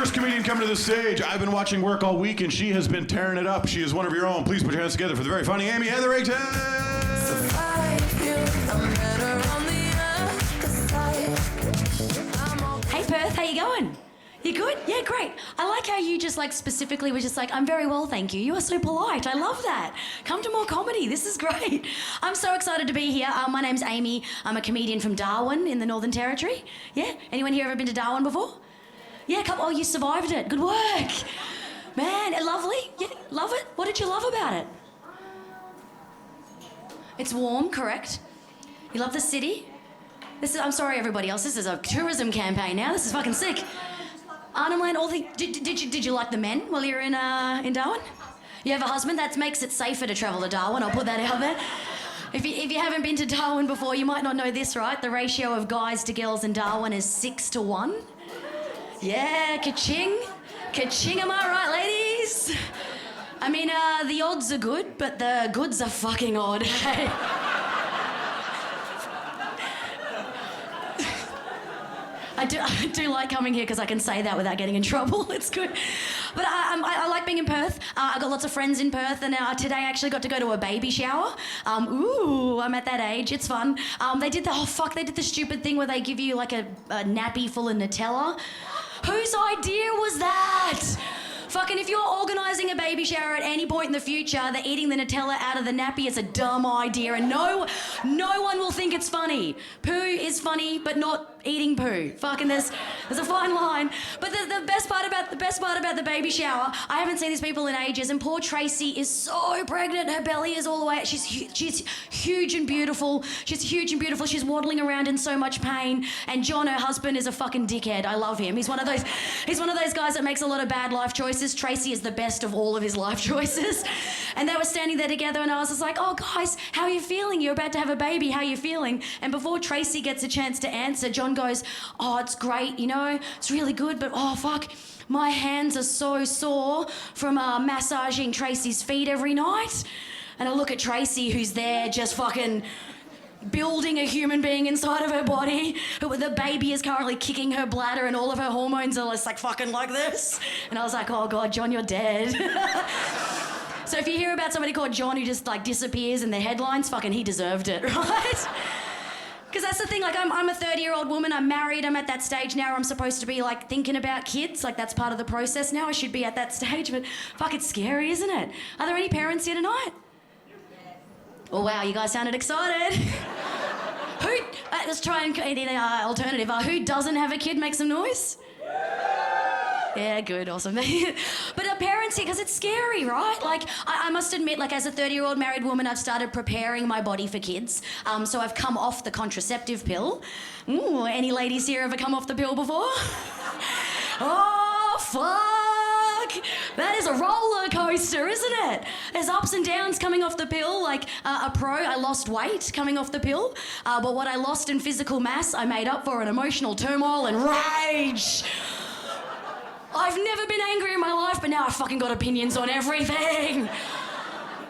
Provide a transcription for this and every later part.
first comedian coming to the stage. I've been watching work all week, and she has been tearing it up. She is one of your own. Please put your hands together for the very funny Amy Hetherington. Hey Perth, how you going? You good? Yeah, great. I like how you just like specifically were just like, I'm very well, thank you. You are so polite. I love that. Come to more comedy. This is great. I'm so excited to be here. My name's Amy. I'm a comedian from Darwin in the Northern Territory. Yeah? Anyone here ever been to Darwin before? Yeah, come. Oh, you survived it. Good work. Man, lovely. Yeah, love it. What did you love about it? It's warm, correct? You love the city? I'm sorry, everybody else. This is a tourism campaign now. This is fucking sick. Arnhem all the. Did you like the men while you were in Darwin? You have a husband? That makes it safer to travel to Darwin. I'll put that out there. If you haven't been to Darwin before, you might not know this, right? The ratio of guys to girls in Darwin is 6-1. Yeah, ka-ching. Ka-ching, am I right, ladies? I mean, the odds are good, but the goods are fucking odd. I do like coming here because I can say that without getting in trouble. It's good. But I like being in Perth. I've got lots of friends in Perth, and today I actually got to go to a baby shower. I'm at that age. It's fun. They did the stupid thing where they give you like a nappy full of Nutella. Whose idea was that? Fucking, if you're organising a baby shower at any point in the future, they're eating the Nutella out of the nappy. It's a dumb idea, and no one will think it's funny. Poo is funny, but not eating poo. Fucking, there's a fine line. But the best part about the baby shower, I haven't seen these people in ages, and poor Tracy is so pregnant. Her belly is all the way. She's huge and beautiful. She's waddling around in so much pain. And John, her husband, is a fucking dickhead. I love him. He's one of those guys that makes a lot of bad life choices. Tracy is the best of all of his life choices. And they were standing there together, and I was just like, oh guys, how are you feeling? You're about to have a baby. How are you feeling? And before Tracy gets a chance to answer, John goes, oh, it's great, it's really good, but oh fuck, my hands are so sore from massaging Tracy's feet every night. And I look at Tracy, who's there just fucking building a human being inside of her body. The baby is currently kicking her bladder, and all of her hormones are just like fucking like this. And I was like, oh God, John, you're dead. So if you hear about somebody called John who just like disappears in the headlines, fucking he deserved it, right? Because that's the thing, like I'm a 30-year-old woman, I'm married, I'm at that stage now where I'm supposed to be like thinking about kids, like that's part of the process now. I should be at that stage, but fuck, it's scary, isn't it? Are there any parents here tonight? Oh wow, you guys sounded excited. Let's try and alternative. Who doesn't have a kid? Make some noise. Yeah, good, awesome. But parents here, because it's scary, right? Like, I must admit, like, as a 30-year-old married woman, I've started preparing my body for kids. So I've come off the contraceptive pill. Ooh, any ladies here ever come off the pill before? Oh, fuck! That is a roller coaster, isn't it? There's ups and downs coming off the pill. Like, I lost weight coming off the pill. But what I lost in physical mass, I made up for in emotional turmoil and rage. I've never been angry in my life, but now I've fucking got opinions on everything.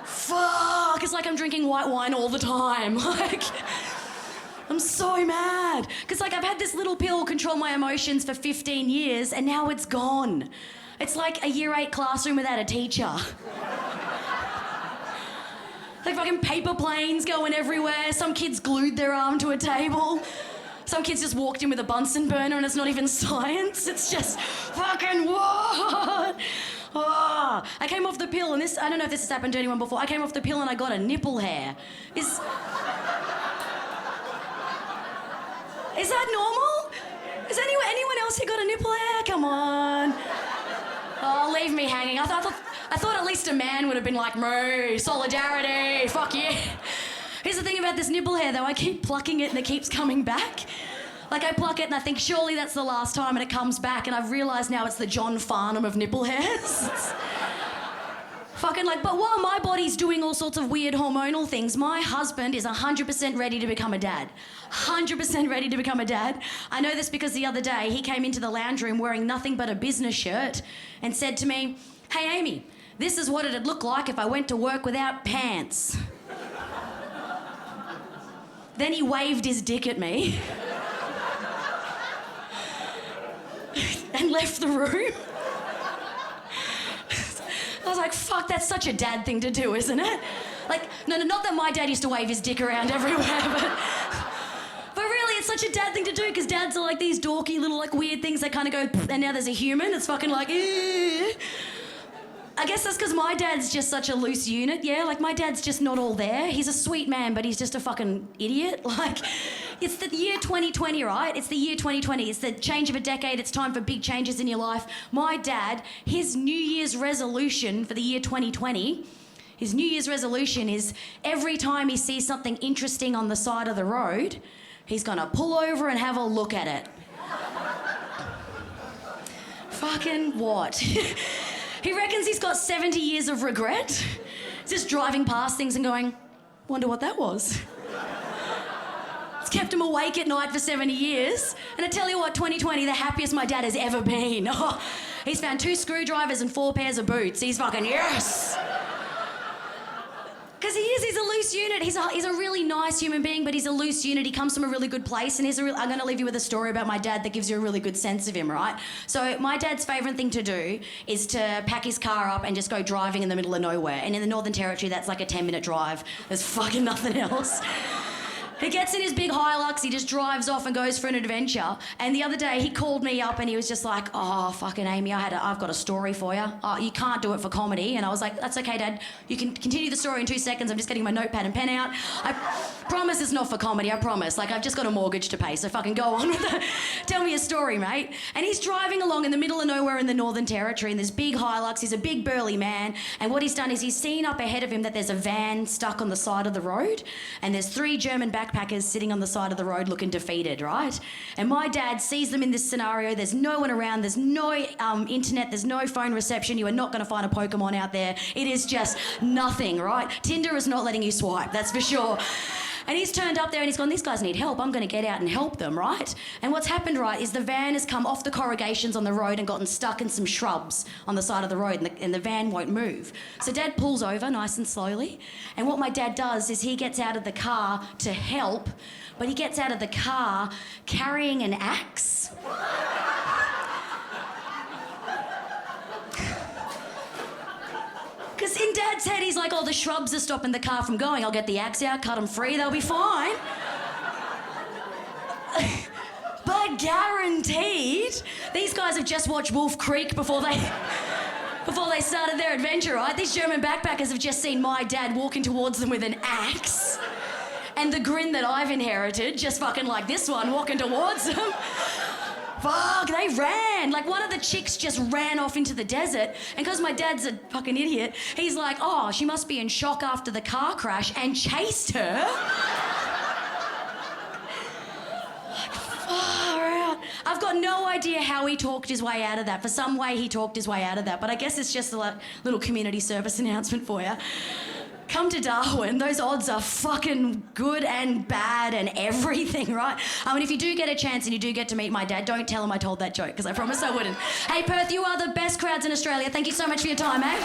Fuck, it's like I'm drinking white wine all the time. Like, I'm so mad. Because like I've had this little pill control my emotions for 15 years, and now it's gone. It's like a year 8 classroom without a teacher. Like fucking paper planes going everywhere. Some kids glued their arm to a table. Some kids just walked in with a Bunsen burner, and it's not even science. It's just fucking what? Oh, I came off the pill, and I don't know if this has happened to anyone before. I came off the pill and I got a nipple hair. Is that normal? Is anyone else here got a nipple hair? Come on. Oh, leave me hanging. I thought at least a man would have been like, "Moo, solidarity, fuck yeah." Here's the thing about this nipple hair, though. I keep plucking it and it keeps coming back. Like, I pluck it and I think, surely that's the last time, and it comes back, and I've realised now it's the John Farnham of nipple hairs. Fucking like, but while my body's doing all sorts of weird hormonal things, my husband is 100% ready to become a dad. 100% ready to become a dad. I know this because the other day he came into the lounge room wearing nothing but a business shirt and said to me, "Hey Amy, this is what it'd look like if I went to work without pants." Then he waved his dick at me. and left the room. I was like, fuck, that's such a dad thing to do, isn't it? Like, no, not that my dad used to wave his dick around everywhere, but really, it's such a dad thing to do because dads are like these dorky little like weird things that kind of go, and now there's a human. It's fucking like, eh. I guess that's because my dad's just such a loose unit, yeah? Like, my dad's just not all there. He's a sweet man, but he's just a fucking idiot. Like, it's the year 2020, right? It's the year 2020. It's the change of a decade. It's time for big changes in your life. My dad, his New Year's resolution for the year 2020, his New Year's resolution is every time he sees something interesting on the side of the road, he's gonna pull over and have a look at it. Fucking what? He reckons he's got 70 years of regret, just driving past things and going, wonder what that was. It's kept him awake at night for 70 years. And I tell you what, 2020, the happiest my dad has ever been. Oh, he's found 2 screwdrivers and 4 pairs of boots. He's fucking yes! Because he's a loose unit. He's a really nice human being, but he's a loose unit. He comes from a really good place, and I'm going to leave you with a story about my dad that gives you a really good sense of him, right? So my dad's favourite thing to do is to pack his car up and just go driving in the middle of nowhere. And in the Northern Territory, that's like a 10-minute drive. There's fucking nothing else. He gets in his big Hilux, he just drives off and goes for an adventure. And the other day, he called me up and he was just like, oh, fucking Amy, I've got a story for you. Oh, you can't do it for comedy. And I was like, that's okay, Dad. You can continue the story in 2 seconds. I'm just getting my notepad and pen out. I promise it's not for comedy, I promise. Like, I've just got a mortgage to pay, so fucking go on with it. Tell me a story, mate. And he's driving along in the middle of nowhere in the Northern Territory in this big Hilux. He's a big burly man. And what he's done is he's seen up ahead of him that there's a van stuck on the side of the road. And there's 3 German backpackers sitting on the side of the road looking defeated, right? And my dad sees them in this scenario. There's no one around. There's no internet. There's no phone reception. You are not going to find a Pokemon out there. It is just nothing, right? Tinder is not letting you swipe, that's for sure. And he's turned up there and he's gone, these guys need help. I'm going to get out and help them, right? And what's happened, right, is the van has come off the corrugations on the road and gotten stuck in some shrubs on the side of the road, and the van won't move. So Dad pulls over nice and slowly. And what my dad does is he gets out of the car to help, but he gets out of the car carrying an axe. Because in Dad's head, he's like, oh, the shrubs are stopping the car from going. I'll get the axe out, cut them free, they'll be fine. But guaranteed, these guys have just watched Wolf Creek before they started their adventure, right? These German backpackers have just seen my dad walking towards them with an axe. And the grin that I've inherited, just fucking like this one, walking towards them. Fuck, they ran. Like, one of the chicks just ran off into the desert, and because my dad's a fucking idiot, he's like, oh, she must be in shock after the car crash, and chased her. Like, far out. I've got no idea how he talked his way out of that. For some way, he talked his way out of that, but I guess it's just a little community service announcement for you. Come to Darwin, those odds are fucking good and bad and everything, right? And if you do get a chance and you do get to meet my dad, don't tell him I told that joke, because I promise I wouldn't. Hey, Perth, you are the best crowds in Australia. Thank you so much for your time, eh?